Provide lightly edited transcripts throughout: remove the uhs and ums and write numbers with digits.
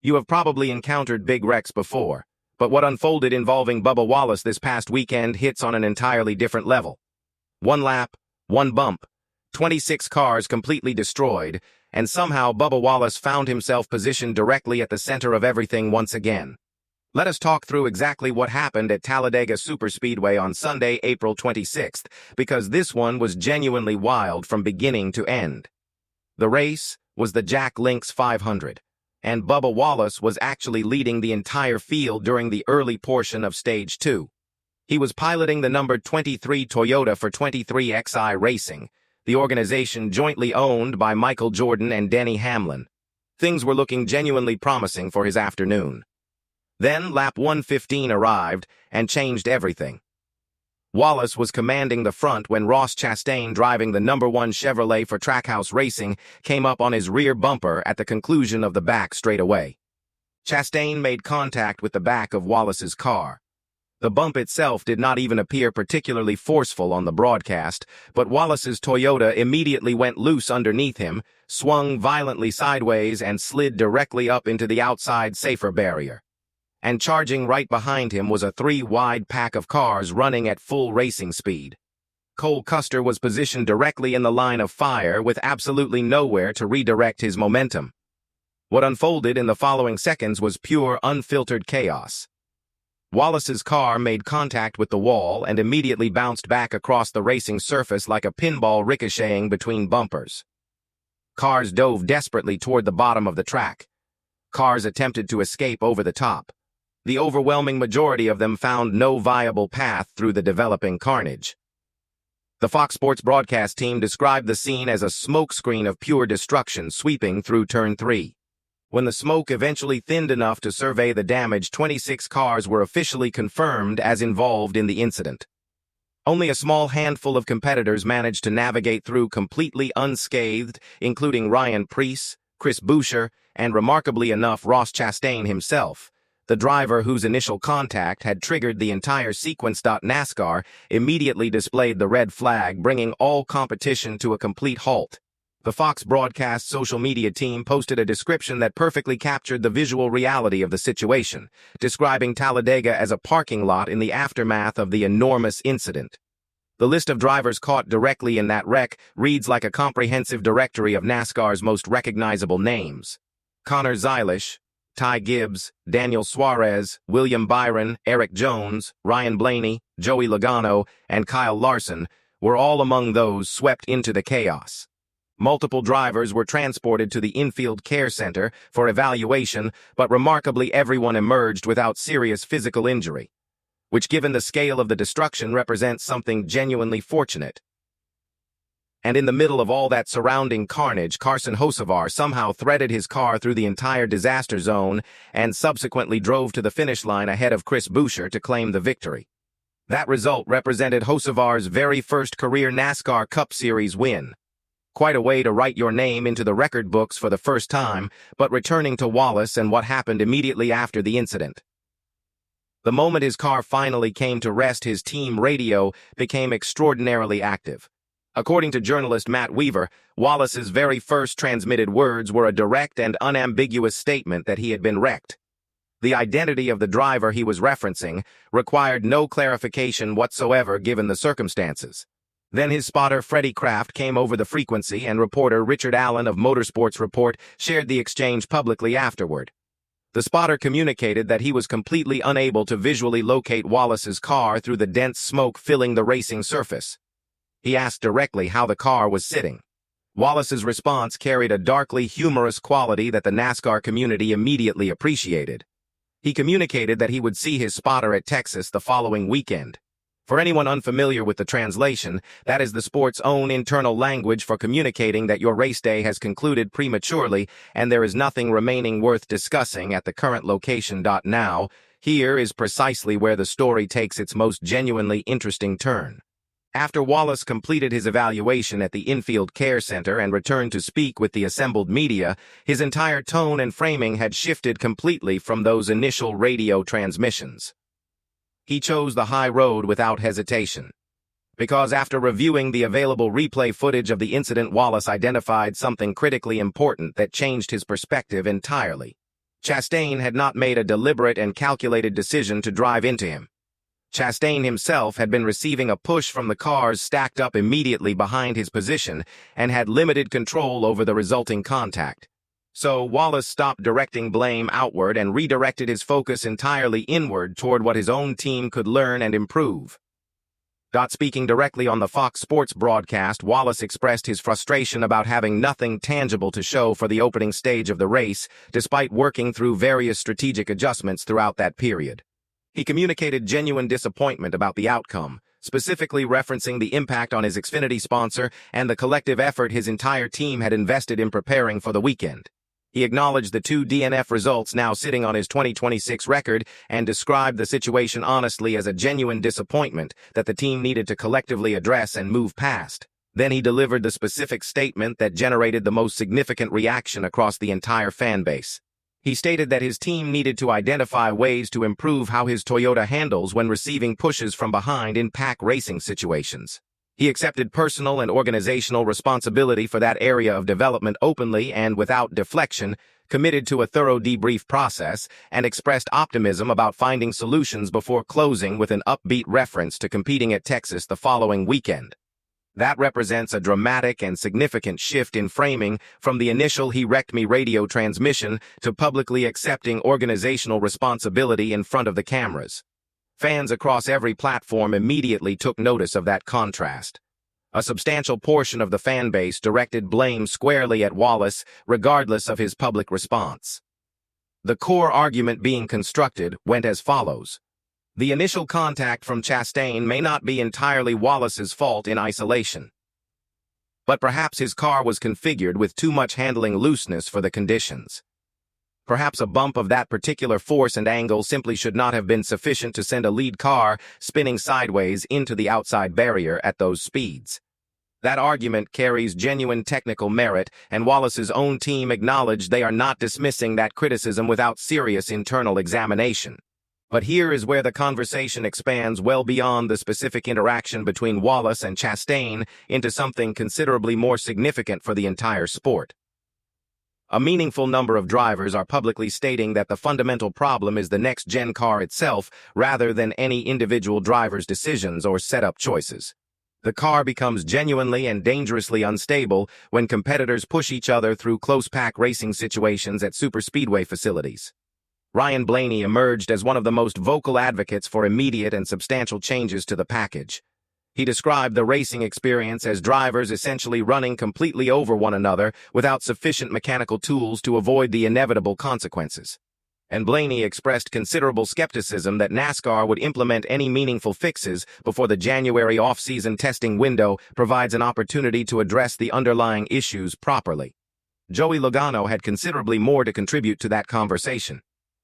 You have probably encountered big wrecks before, but what unfolded involving Bubba Wallace this past weekend hits on an entirely different level. One lap, one bump, 26 cars completely destroyed, and somehow Bubba Wallace found himself positioned directly at the center of everything once again. Let us talk through exactly what happened at Talladega Superspeedway on Sunday, April 26th, because this one was genuinely wild from beginning to end. The race was the Jack Links 500. And Bubba Wallace was actually leading the entire field during the early portion of Stage 2. He was piloting the number 23 Toyota for 23XI Racing, the organization jointly owned by Michael Jordan and Denny Hamlin. Things were looking genuinely promising for his afternoon. Then lap 115 arrived and changed everything. Wallace was commanding the front when Ross Chastain, driving the number 1 Chevrolet for Trackhouse Racing, came up on his rear bumper at the conclusion of the back straightaway. Chastain made contact with the back of Wallace's car. The bump itself did not even appear particularly forceful on the broadcast, but Wallace's Toyota immediately went loose underneath him, swung violently sideways, and slid directly up into the outside safer barrier. And charging right behind him was a 3-wide pack of cars running at full racing speed. Cole Custer was positioned directly in the line of fire with absolutely nowhere to redirect his momentum. What unfolded in the following seconds was pure, unfiltered chaos. Wallace's car made contact with the wall and immediately bounced back across the racing surface like a pinball ricocheting between bumpers. Cars dove desperately toward the bottom of the track. Cars attempted to escape over the top. The overwhelming majority of them found no viable path through the developing carnage. The Fox Sports broadcast team described the scene as a smokescreen of pure destruction sweeping through Turn 3. When the smoke eventually thinned enough to survey the damage, 26 cars were officially confirmed as involved in the incident. Only a small handful of competitors managed to navigate through completely unscathed, including Ryan Preece, Chris Buescher, and remarkably enough Ross Chastain himself. The driver whose initial contact had triggered the entire sequence. NASCAR immediately displayed the red flag, bringing all competition to a complete halt. The Fox broadcast social media team posted a description that perfectly captured the visual reality of the situation, describing Talladega as a parking lot in the aftermath of the enormous incident. The list of drivers caught directly in that wreck reads like a comprehensive directory of NASCAR's most recognizable names. Connor Zylish, Ty Gibbs, Daniel Suarez, William Byron, Eric Jones, Ryan Blaney, Joey Logano, and Kyle Larson were all among those swept into the chaos. Multiple drivers were transported to the infield care center for evaluation, but remarkably everyone emerged without serious physical injury, which, given the scale of the destruction, represents something genuinely fortunate. And in the middle of all that surrounding carnage, Carson Hocevar somehow threaded his car through the entire disaster zone and subsequently drove to the finish line ahead of Chris Buescher to claim the victory. That result represented Hocevar's very first career NASCAR Cup Series win. Quite a way to write your name into the record books for the first time, but returning to Wallace and what happened immediately after the incident. The moment his car finally came to rest, his team radio became extraordinarily active. According to journalist Matt Weaver, Wallace's very first transmitted words were a direct and unambiguous statement that he had been wrecked. The identity of the driver he was referencing required no clarification whatsoever given the circumstances. Then his spotter Freddie Kraft came over the frequency, and reporter Richard Allen of Motorsports Report shared the exchange publicly afterward. The spotter communicated that he was completely unable to visually locate Wallace's car through the dense smoke filling the racing surface. He asked directly how the car was sitting. Wallace's response carried a darkly humorous quality that the NASCAR community immediately appreciated. He communicated that he would see his spotter at Texas the following weekend. For anyone unfamiliar with the translation, that is the sport's own internal language for communicating that your race day has concluded prematurely and there is nothing remaining worth discussing at the current location. Now, here is precisely where the story takes its most genuinely interesting turn. After Wallace completed his evaluation at the infield care center and returned to speak with the assembled media, his entire tone and framing had shifted completely from those initial radio transmissions. He chose the high road without hesitation. Because after reviewing the available replay footage of the incident, Wallace identified something critically important that changed his perspective entirely. Chastain had not made a deliberate and calculated decision to drive into him. Chastain himself had been receiving a push from the cars stacked up immediately behind his position and had limited control over the resulting contact. So Wallace stopped directing blame outward and redirected his focus entirely inward toward what his own team could learn and improve. Speaking directly on the Fox Sports broadcast, Wallace expressed his frustration about having nothing tangible to show for the opening stage of the race, despite working through various strategic adjustments throughout that period. He communicated genuine disappointment about the outcome, specifically referencing the impact on his Xfinity sponsor and the collective effort his entire team had invested in preparing for the weekend. He acknowledged the 2 DNF results now sitting on his 2026 record and described the situation honestly as a genuine disappointment that the team needed to collectively address and move past. Then he delivered the specific statement that generated the most significant reaction across the entire fan base. He stated that his team needed to identify ways to improve how his Toyota handles when receiving pushes from behind in pack racing situations. He accepted personal and organizational responsibility for that area of development openly and without deflection, committed to a thorough debrief process, and expressed optimism about finding solutions before closing with an upbeat reference to competing at Texas the following weekend. That represents a dramatic and significant shift in framing from the initial "he wrecked me" radio transmission to publicly accepting organizational responsibility in front of the cameras. Fans across every platform immediately took notice of that contrast. A substantial portion of the fan base directed blame squarely at Wallace, regardless of his public response. The core argument being constructed went as follows. The initial contact from Chastain may not be entirely Wallace's fault in isolation. But perhaps his car was configured with too much handling looseness for the conditions. Perhaps a bump of that particular force and angle simply should not have been sufficient to send a lead car spinning sideways into the outside barrier at those speeds. That argument carries genuine technical merit, and Wallace's own team acknowledged they are not dismissing that criticism without serious internal examination. But here is where the conversation expands well beyond the specific interaction between Wallace and Chastain into something considerably more significant for the entire sport. A meaningful number of drivers are publicly stating that the fundamental problem is the next-gen car itself rather than any individual driver's decisions or setup choices. The car becomes genuinely and dangerously unstable when competitors push each other through close-pack racing situations at superspeedway facilities. Ryan Blaney emerged as one of the most vocal advocates for immediate and substantial changes to the package. He described the racing experience as drivers essentially running completely over one another without sufficient mechanical tools to avoid the inevitable consequences. And Blaney expressed considerable skepticism that NASCAR would implement any meaningful fixes before the January off-season testing window provides an opportunity to address the underlying issues properly. Joey Logano had considerably more to contribute to that conversation.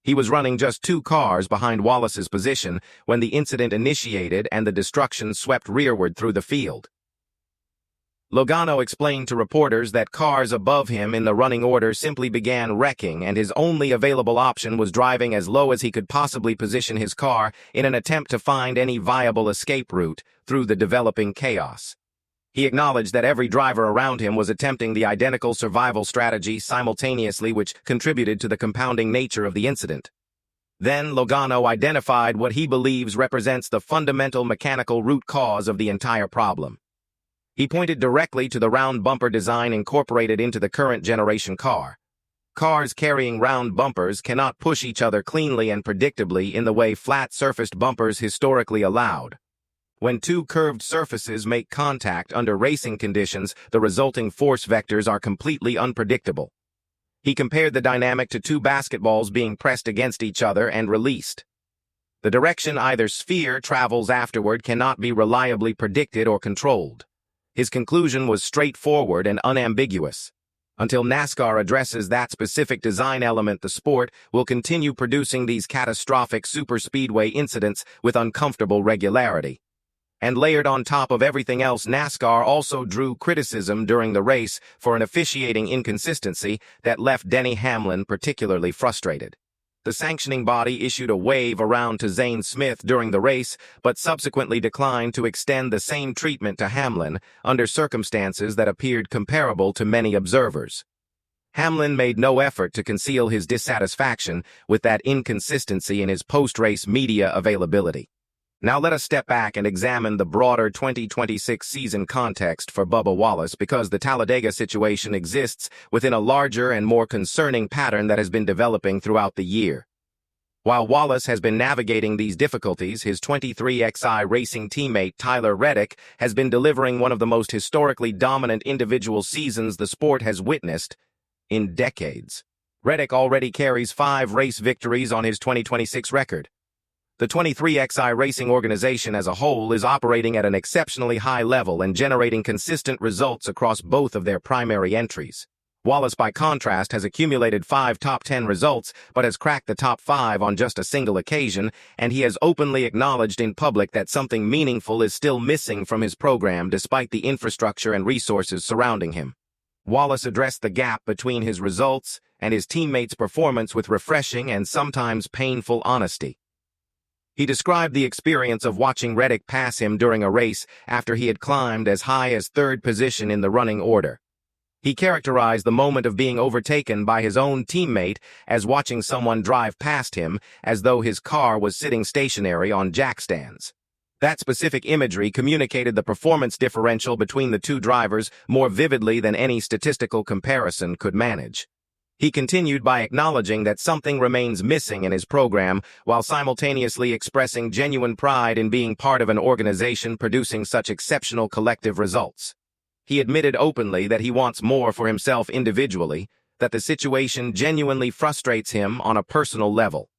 He was running just 2 cars behind Wallace's position when the incident initiated and the destruction swept rearward through the field. Logano explained to reporters that cars above him in the running order simply began wrecking and his only available option was driving as low as he could possibly position his car in an attempt to find any viable escape route through the developing chaos. He acknowledged that every driver around him was attempting the identical survival strategy simultaneously, which contributed to the compounding nature of the incident. Then Logano identified what he believes represents the fundamental mechanical root cause of the entire problem. He pointed directly to the round bumper design incorporated into the current generation car. Cars carrying round bumpers cannot push each other cleanly and predictably in the way flat-surfaced bumpers historically allowed. When 2 curved surfaces make contact under racing conditions, the resulting force vectors are completely unpredictable. He compared the dynamic to 2 basketballs being pressed against each other and released. The direction either sphere travels afterward cannot be reliably predicted or controlled. His conclusion was straightforward and unambiguous. Until NASCAR addresses that specific design element, the sport will continue producing these catastrophic superspeedway incidents with uncomfortable regularity. And layered on top of everything else, NASCAR also drew criticism during the race for an officiating inconsistency that left Denny Hamlin particularly frustrated. The sanctioning body issued a wave around to Zane Smith during the race, but subsequently declined to extend the same treatment to Hamlin under circumstances that appeared comparable to many observers. Hamlin made no effort to conceal his dissatisfaction with that inconsistency in his post-race media availability. Now let us step back and examine the broader 2026 season context for Bubba Wallace, because the Talladega situation exists within a larger and more concerning pattern that has been developing throughout the year. While Wallace has been navigating these difficulties, his 23XI racing teammate Tyler Reddick has been delivering one of the most historically dominant individual seasons the sport has witnessed in decades. Reddick already carries 5 race victories on his 2026 record. The 23XI racing organization as a whole is operating at an exceptionally high level and generating consistent results across both of their primary entries. Wallace, by contrast, has accumulated 5 top 10 results, but has cracked the top 5 on just a single occasion, and he has openly acknowledged in public that something meaningful is still missing from his program despite the infrastructure and resources surrounding him. Wallace addressed the gap between his results and his teammates' performance with refreshing and sometimes painful honesty. He described the experience of watching Reddick pass him during a race after he had climbed as high as 3rd position in the running order. He characterized the moment of being overtaken by his own teammate as watching someone drive past him as though his car was sitting stationary on jack stands. That specific imagery communicated the performance differential between the two drivers more vividly than any statistical comparison could manage. He continued by acknowledging that something remains missing in his program, while simultaneously expressing genuine pride in being part of an organization producing such exceptional collective results. He admitted openly that he wants more for himself individually, that the situation genuinely frustrates him on a personal level,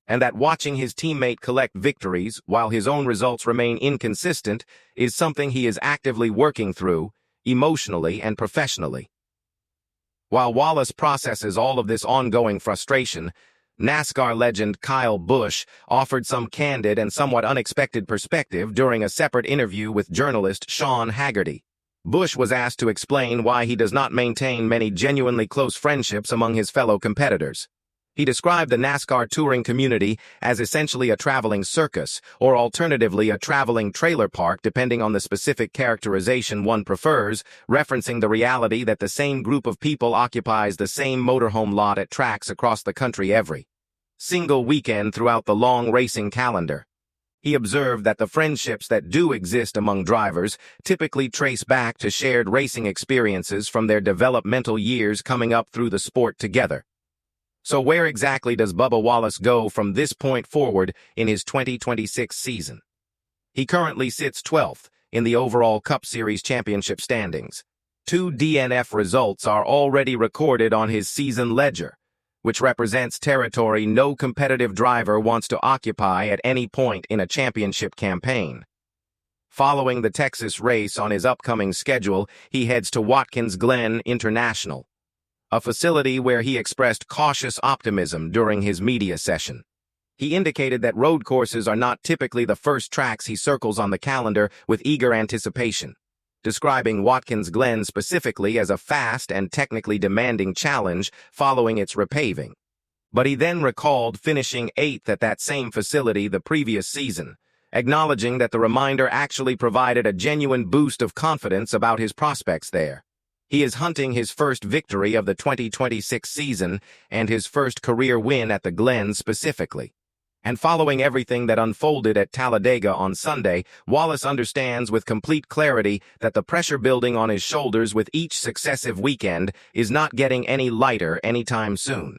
and that watching his teammate collect victories while his own results remain inconsistent is something he is actively working through, emotionally and professionally. While Wallace processes all of this ongoing frustration, NASCAR legend Kyle Busch offered some candid and somewhat unexpected perspective during a separate interview with journalist Sean Haggerty. Busch was asked to explain why he does not maintain many genuinely close friendships among his fellow competitors. He described the NASCAR touring community as essentially a traveling circus, or alternatively a traveling trailer park depending on the specific characterization one prefers, referencing the reality that the same group of people occupies the same motorhome lot at tracks across the country every single weekend throughout the long racing calendar. He observed that the friendships that do exist among drivers typically trace back to shared racing experiences from their developmental years coming up through the sport together. So where exactly does Bubba Wallace go from this point forward in his 2026 season? He currently sits 12th in the overall Cup Series championship standings. 2 DNF results are already recorded on his season ledger, which represents territory no competitive driver wants to occupy at any point in a championship campaign. Following the Texas race on his upcoming schedule, he heads to Watkins Glen International, a facility where he expressed cautious optimism during his media session. He indicated that road courses are not typically the first tracks he circles on the calendar with eager anticipation, describing Watkins Glen specifically as a fast and technically demanding challenge following its repaving. But he then recalled finishing 8th at that same facility the previous season, acknowledging that the reminder actually provided a genuine boost of confidence about his prospects there. He is hunting his first victory of the 2026 season and his first career win at the Glen specifically. And following everything that unfolded at Talladega on Sunday, Wallace understands with complete clarity that the pressure building on his shoulders with each successive weekend is not getting any lighter anytime soon.